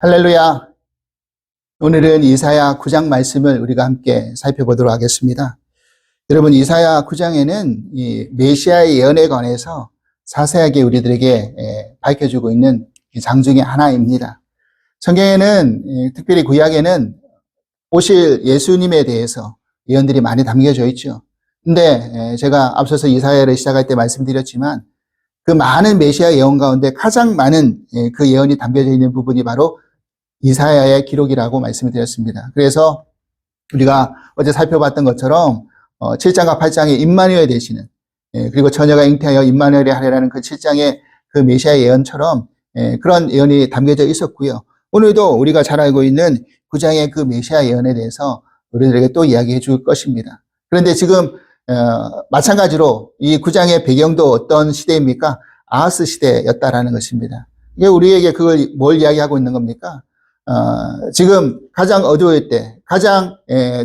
할렐루야. 오늘은 이사야 9장 말씀을 우리가 함께 살펴보도록 하겠습니다. 여러분, 이사야 9장에는 이 메시아의 예언에 관해서 자세하게 우리들에게 밝혀주고 있는 장 중에 하나입니다. 성경에는, 특별히 구약에는 오실 예수님에 대해서 예언들이 많이 담겨져 있죠. 근데 제가 앞서서 이사야를 시작할 때 말씀드렸지만 그 많은 메시아 예언 가운데 가장 많은 그 예언이 담겨져 있는 부분이 바로 이사야의 기록이라고 말씀을 드렸습니다. 그래서 우리가 어제 살펴봤던 것처럼 7장과 8장에 임마누엘 되시는, 그리고 처녀가 잉태하여 임마누엘이 하리라는 그 7장의 그 메시아 예언처럼 그런 예언이 담겨져 있었고요. 오늘도 우리가 잘 알고 있는 9장의 그 메시아 예언에 대해서 우리들에게 또 이야기해 줄 것입니다. 그런데 지금 마찬가지로 이 9장의 배경도 어떤 시대입니까? 아하스 시대였다라는 것입니다. 이게 우리에게 그걸 뭘 이야기하고 있는 겁니까? 지금 가장 어두울 때, 가장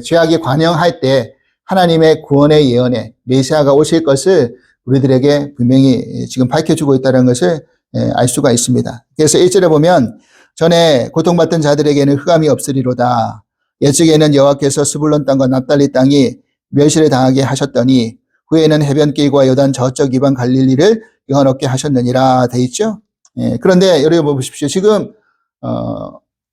죄악이 관영할 때 하나님의 구원의 예언에 메시아가 오실 것을 우리들에게 분명히 지금 밝혀주고 있다는 것을 알 수가 있습니다. 그래서 1절에 보면 전에 고통받던 자들에게는 흑암이 없으리로다. 옛적에는 여호와께서 스불론 땅과 납달리 땅이 멸시를 당하게 하셨더니 후에는 해변길과 요단 저쪽 이방 갈릴리를 영화롭게 하셨느니라 돼 있죠. 그런데 여러분 보십시오. 지금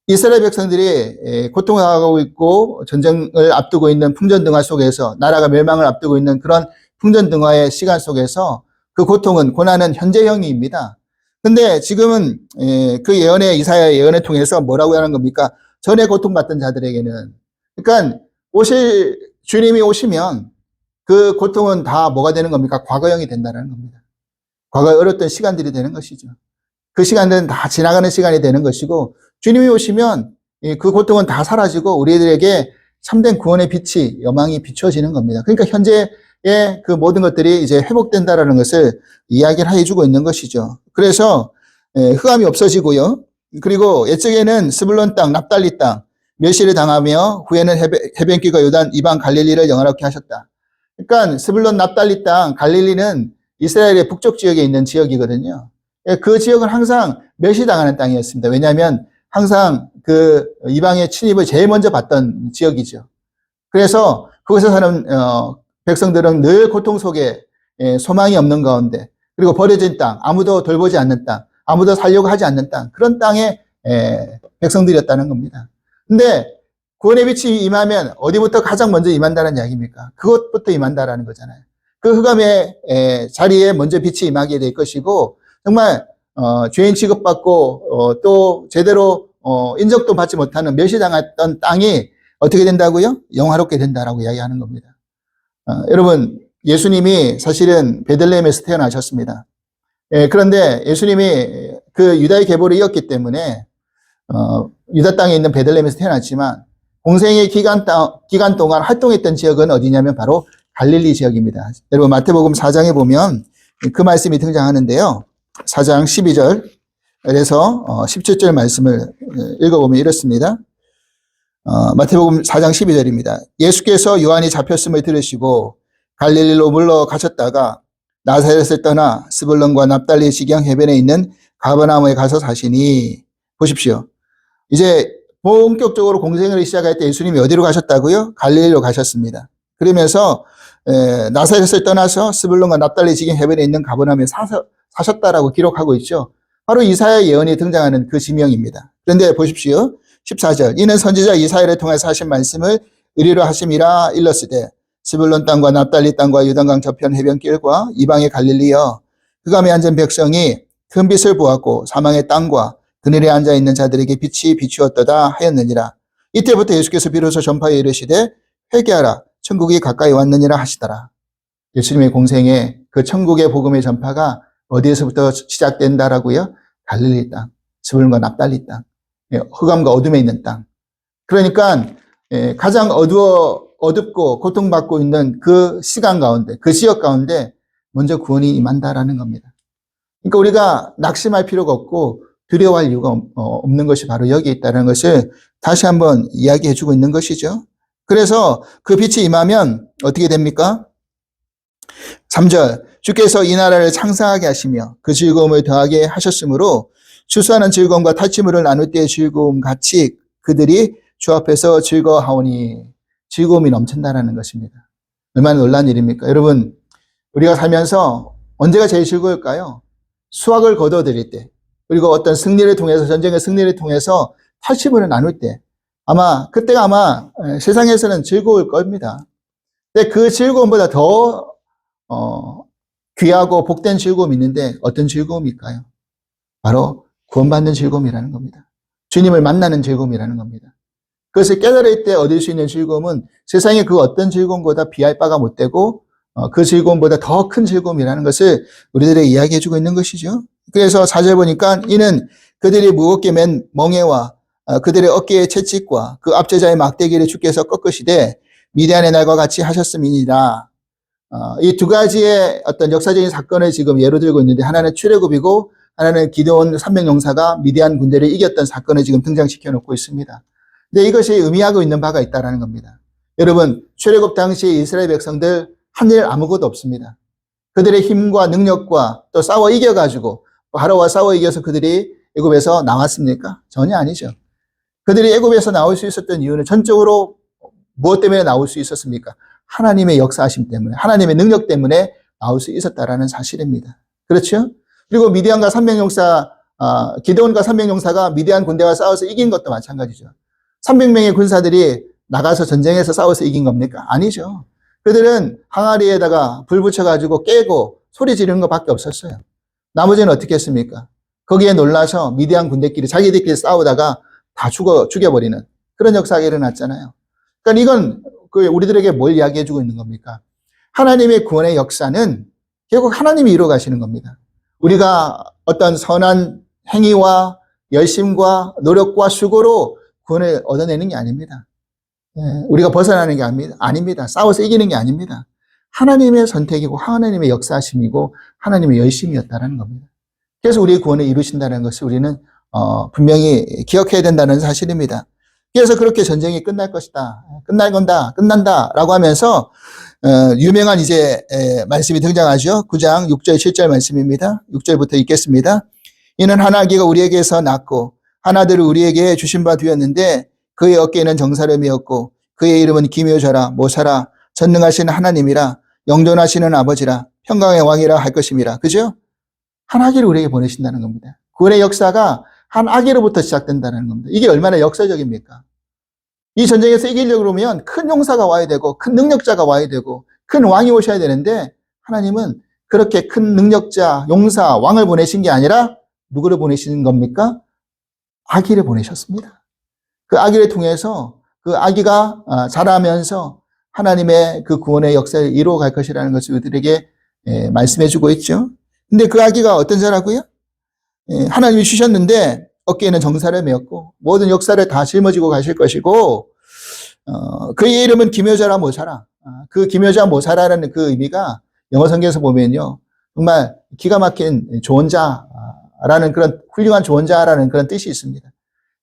이스라엘 백성들이 고통하고 있고 전쟁을 앞두고 있는 풍전등화 속에서, 나라가 멸망을 앞두고 있는 그런 풍전등화의 시간 속에서 그 고통은, 고난은 현재형입니다. 근데 지금은 그 예언의, 이사야의 예언을 통해서 뭐라고 하는 겁니까? 전에 고통받던 자들에게는, 그러니까 주님이 오시면 그 고통은 다 뭐가 되는 겁니까? 과거형이 된다는 겁니다. 과거에 어렸던 시간들이 되는 것이죠. 그 시간들은 다 지나가는 시간이 되는 것이고, 주님이 오시면 그 고통은 다 사라지고 우리들에게 참된 구원의 빛이, 여망이 비춰지는 겁니다. 그러니까 현재의 그 모든 것들이 이제 회복된다라는 것을 이야기를 해주고 있는 것이죠. 그래서 흑암이 없어지고요. 그리고 옛적에는 스불론 땅, 납달리 땅 멸시를 당하며 후에는 해변길과 요단 이방 갈릴리를 영화롭게 하셨다. 그러니까 스불론, 납달리 땅, 갈릴리는 이스라엘의 북쪽 지역에 있는 지역이거든요. 그 지역은 항상 멸시당하는 땅이었습니다. 왜냐하면 항상 그 이방의 침입을 제일 먼저 받던 지역이죠. 그래서 그곳에 사는 백성들은 늘 고통 속에 소망이 없는 가운데, 그리고 버려진 땅, 아무도 돌보지 않는 땅, 아무도 살려고 하지 않는 땅, 그런 땅의 백성들이었다는 겁니다. 근데 구원의 빛이 임하면 어디부터 가장 먼저 임한다는 이야기입니까? 그것부터 임한다라는 거잖아요. 그 흑암의 자리에 먼저 빛이 임하게 될 것이고, 정말 죄인 취급받고 또 제대로 인정도 받지 못하는 멸시당했던 땅이 어떻게 된다고요? 영화롭게 된다라고 이야기하는 겁니다. 여러분, 예수님이 사실은 베들레헴에서 태어나셨습니다. 그런데 예수님이 그 유다의 계보를 이었기 때문에 유다 땅에 있는 베들레헴에서 태어났지만 공생의 기간 동안 활동했던 지역은 어디냐면 바로 갈릴리 지역입니다. 여러분, 마태복음 4장에 보면 그 말씀이 등장하는데요. 4장 12절에서 17절 말씀을 읽어보면 이렇습니다. 마태복음 4장 12절입니다. 예수께서 요한이 잡혔음을 들으시고 갈릴리로 물러가셨다가 나사렛을 떠나 스불론과 납달리 지경 해변에 있는 가버나움에 가서 사시니, 보십시오. 이제 본격적으로 공생을 시작할 때 예수님이 어디로 가셨다고요? 갈릴리로 가셨습니다. 그러면서 나사렛을 떠나서 스불론과 납달리 지경 해변에 있는 가버나움에 사셨다라고 기록하고 있죠. 바로 이사야 예언이 등장하는 그 지명입니다. 그런데 보십시오. 14절. 이는 선지자 이사야를 통해서 하신 말씀을 의리로 하심이라 일렀으되 스불론 땅과 납달리 땅과 요단강 저편 해변길과 이방의 갈릴리여, 흑암에 앉은 백성이 큰 빛을 보았고 사망의 땅과 그늘에 앉아있는 자들에게 빛이 비추었도다 하였느니라. 이때부터 예수께서 비로소 전파에 이르시되 회개하라, 천국이 가까이 왔느니라 하시더라. 예수님의 공생에 그 천국의 복음의 전파가 어디에서부터 시작된다라고요? 갈릴리 땅, 스불론과 납달리 땅, 흑암과 어둠에 있는 땅. 그러니까 가장 어둡고 고통받고 있는 그 시간 가운데, 그 지역 가운데 먼저 구원이 임한다라는 겁니다. 그러니까 우리가 낙심할 필요가 없고 두려워할 이유가 없는 것이 바로 여기 있다는 것을 다시 한번 이야기해 주고 있는 것이죠. 그래서 그 빛이 임하면 어떻게 됩니까? 3절. 주께서 이 나라를 창사하게 하시며 그 즐거움을 더하게 하셨으므로 추수하는 즐거움과 탈취물을 나눌 때의 즐거움 같이 그들이 주 앞에서 즐거워하오니 즐거움이 넘친다라는 것입니다. 얼마나 놀라운 일입니까? 여러분, 우리가 살면서 언제가 제일 즐거울까요? 수확을 거둬들일 때, 그리고 어떤 승리를 통해서, 전쟁의 승리를 통해서 탈취물을 나눌 때, 그때가 아마 세상에서는 즐거울 겁니다. 근데 그 즐거움보다 더 귀하고 복된 즐거움이 있는데 어떤 즐거움일까요? 바로 구원받는 즐거움이라는 겁니다. 주님을 만나는 즐거움이라는 겁니다. 그것을 깨달을 때 얻을 수 있는 즐거움은 세상의 그 어떤 즐거움보다 비할 바가 못 되고 그 즐거움보다 더 큰 즐거움이라는 것을 우리들에게 이야기해주고 있는 것이죠. 그래서 4절 보니까 이는 그들이 무겁게 맨 멍에와 그들의 어깨의 채찍과 그 압제자의 막대기를 주께서 꺾으시되 미디안의 날과 같이 하셨음이니라. 이 두 가지의 어떤 역사적인 사건을 지금 예로 들고 있는데 하나는 출애굽이고 하나는 기드온 300용사가 미디안 군대를 이겼던 사건을 지금 등장시켜 놓고 있습니다. 근데 이것이 의미하고 있는 바가 있다는 겁니다. 여러분, 출애굽 당시 이스라엘 백성들 한 일 아무것도 없습니다. 그들의 힘과 능력과 또 싸워 이겨가지고 바로와 싸워 이겨서 그들이 애굽에서 나왔습니까? 전혀 아니죠. 그들이 애굽에서 나올 수 있었던 이유는 전적으로 무엇 때문에 나올 수 있었습니까? 하나님의 역사하심 때문에, 하나님의 능력 때문에 나올 수 있었다라는 사실입니다. 그렇죠? 그리고 미디안과 300용사, 기드온과 300용사가 미디안 군대와 싸워서 이긴 것도 마찬가지죠. 300명의 군사들이 나가서 전쟁에서 싸워서 이긴 겁니까? 아니죠. 그들은 항아리에다가 불 붙여가지고 깨고 소리 지르는 것밖에 없었어요. 나머지는 어떻게 했습니까? 거기에 놀라서 미디안 군대끼리 자기들끼리 싸우다가 다 죽여버리는 그런 역사가 일어났잖아요. 그러니까 이건 우리들에게 뭘 이야기해주고 있는 겁니까? 하나님의 구원의 역사는 결국 하나님이 이루어 가시는 겁니다. 우리가 어떤 선한 행위와 열심과 노력과 수고로 구원을 얻어내는 게 아닙니다. 우리가 벗어나는 게 아닙니다. 싸워서 이기는 게 아닙니다. 하나님의 선택이고 하나님의 역사심이고 하나님의 열심이었다는 겁니다. 그래서 우리의 구원을 이루신다는 것을 우리는 분명히 기억해야 된다는 사실입니다. 그래서 그렇게 전쟁이 끝날 것이다. 끝난다 라고 하면서 유명한 이제 말씀이 등장하죠. 9장 6절 7절 말씀입니다. 6절부터 읽겠습니다. 이는 한 아기가 우리에게서 낳고 한 아들을 우리에게 주신 바 되었는데 그의 어깨에는 정사름이었고 그의 이름은 기묘자라 모사라 전능하신 하나님이라 영존하시는 아버지라 평강의 왕이라 할 것임이라. 그죠? 한 아기를 우리에게 보내신다는 겁니다. 구원의 역사가 한 아기로부터 시작된다는 겁니다. 이게 얼마나 역사적입니까? 이 전쟁에서 이기려고 그러면 큰 용사가 와야 되고 큰 능력자가 와야 되고 큰 왕이 오셔야 되는데 하나님은 그렇게 큰 능력자, 용사, 왕을 보내신 게 아니라 누구를 보내시는 겁니까? 아기를 보내셨습니다. 그 아기를 통해서 그 아기가 자라면서 하나님의 그 구원의 역사를 이루어 갈 것이라는 것을 우리들에게 말씀해 주고 있죠. 근데 그 아기가 어떤 자라고요? 하나님이 주셨는데 어깨에는 정사를 메었고 모든 역사를 다 짊어지고 가실 것이고 그의 이름은 기묘자라 모사라. 그 기묘자 모사라는 그 의미가 영어 성경에서 보면요. 정말 기가 막힌 조언자라는 그런 훌륭한 조언자라는 그런 뜻이 있습니다.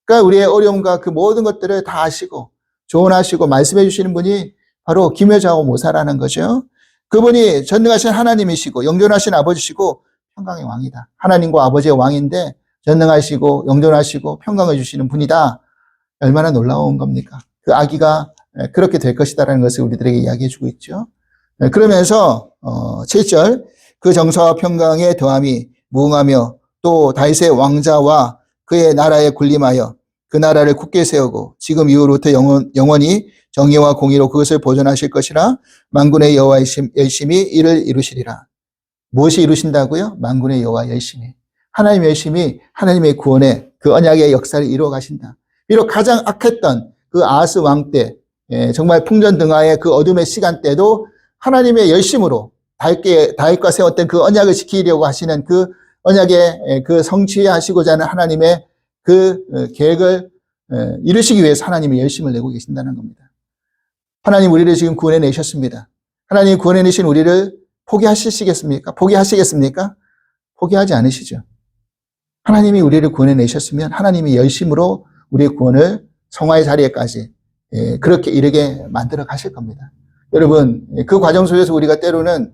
그러니까 우리의 어려움과 그 모든 것들을 다 아시고 조언하시고 말씀해 주시는 분이 바로 기묘자오 모사라는 거죠. 그분이 전능하신 하나님이시고 영존하신 아버지시고 평강의 왕이다. 하나님과 아버지의 왕인데 전능하시고 영존하시고 평강을 주시는 분이다. 얼마나 놀라운 겁니까? 그 아기가 그렇게 될 것이다라는 것을 우리들에게 이야기해 주고 있죠. 그러면서 7절 그 정사와 평강의 더함이 무궁하며 또 다윗의 왕자와 그의 나라에 군림하여 그 나라를 굳게 세우고 지금 이후로부터 영원히 정의와 공의로 그것을 보존하실 것이라 만군의 여호와 열심히 이를 이루시리라. 무엇이 이루신다고요? 만군의 여호와 열심히. 하나님의 열심히 하나님의 구원의 그 언약의 역사를 이루어 가신다. 비록 가장 악했던 그 아하스 왕 때 정말 풍전등화의 그 어둠의 시간 때도 하나님의 열심으로 다윗과 세웠던 그 언약을 지키려고 하시는 그 언약의 그 성취하시고자 하는 하나님의 그 계획을 이루시기 위해서 하나님이 열심을 내고 계신다는 겁니다. 하나님 우리를 지금 구원해 내셨습니다. 하나님 구원해 내신 우리를 포기하시겠습니까? 포기하지 않으시죠. 하나님이 우리를 구원해 내셨으면 하나님이 열심으로 우리의 구원을 성화의 자리에까지 그렇게 이르게 만들어 가실 겁니다. 여러분, 그 과정 속에서 우리가 때로는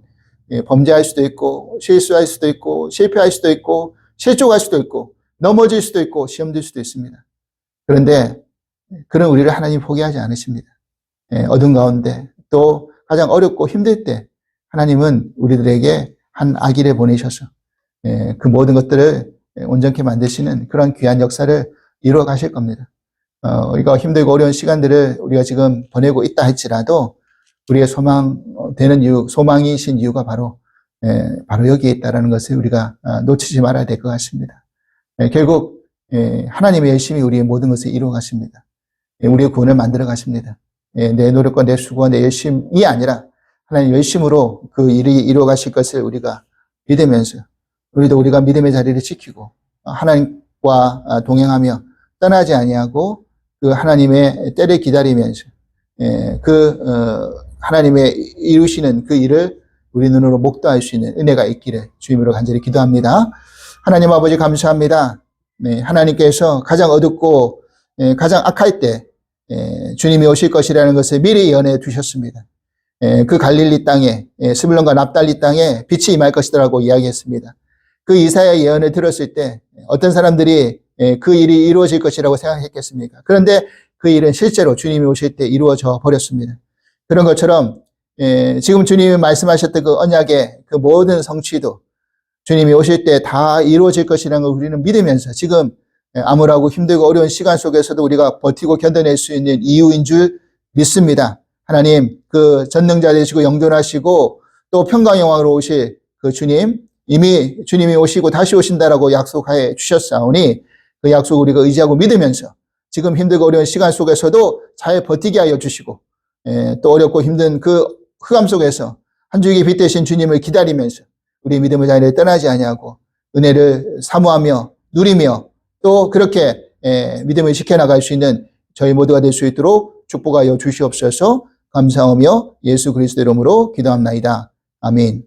범죄할 수도 있고 실수할 수도 있고 실패할 수도 있고 실족할 수도 있고 넘어질 수도 있고 시험 들 수도 있습니다. 그런데 그런 우리를 하나님 포기하지 않으십니다. 어둠 가운데 또 가장 어렵고 힘들 때 하나님은 우리들에게 한 아기를 보내셔서 그 모든 것들을 온전케 만드시는 그런 귀한 역사를 이루어 가실 겁니다. 우리가 힘들고 어려운 시간들을 우리가 지금 보내고 있다 할지라도 우리의 소망되는 이유, 소망이신 이유가 바로 여기에 있다는 것을 우리가 놓치지 말아야 될 것 같습니다. 결국 하나님의 열심히 우리의 모든 것을 이루어 가십니다. 우리의 구원을 만들어 가십니다. 내 노력과 내 수고와 내 열심이 아니라 하나님 열심으로 그 일이 이루어 가실 것을 우리가 믿으면서 우리도 우리가 믿음의 자리를 지키고 하나님과 동행하며 떠나지 아니하고 그 하나님의 때를 기다리면서 하나님의 이루시는 그 일을 우리 눈으로 목도할 수 있는 은혜가 있기를 주님으로 간절히 기도합니다. 하나님 아버지 감사합니다. 하나님께서 가장 어둡고 가장 악할 때 주님이 오실 것이라는 것을 미리 예언해 두셨습니다. 그 갈릴리 땅에 스불론과 납달리 땅에 빛이 임할 것이라고 이야기했습니다. 그 이사야 예언을 들었을 때 어떤 사람들이 그 일이 이루어질 것이라고 생각했겠습니까? 그런데 그 일은 실제로 주님이 오실 때 이루어져 버렸습니다. 그런 것처럼 지금 주님이 말씀하셨던 그 언약의 그 모든 성취도 주님이 오실 때 다 이루어질 것이라는 걸 우리는 믿으면서 지금 암울하고 힘들고 어려운 시간 속에서도 우리가 버티고 견뎌낼 수 있는 이유인 줄 믿습니다. 하나님, 그 전능자 되시고 영존하시고 또 평강영왕으로 오실 그 주님, 이미 주님이 오시고 다시 오신다라고 약속하여 주셨사오니 그 약속을 우리가 의지하고 믿으면서 지금 힘들고 어려운 시간 속에서도 잘 버티게 하여 주시고 또 어렵고 힘든 그 흑암 속에서 한 줄기 빛 되신 주님을 기다리면서 우리 믿음의 자리를 떠나지 아니하고 은혜를 사모하며 누리며 또 그렇게 믿음을 지켜나갈 수 있는 저희 모두가 될 수 있도록 축복하여 주시옵소서. 감사하며 예수 그리스도 이름으로 기도합나이다. 아멘.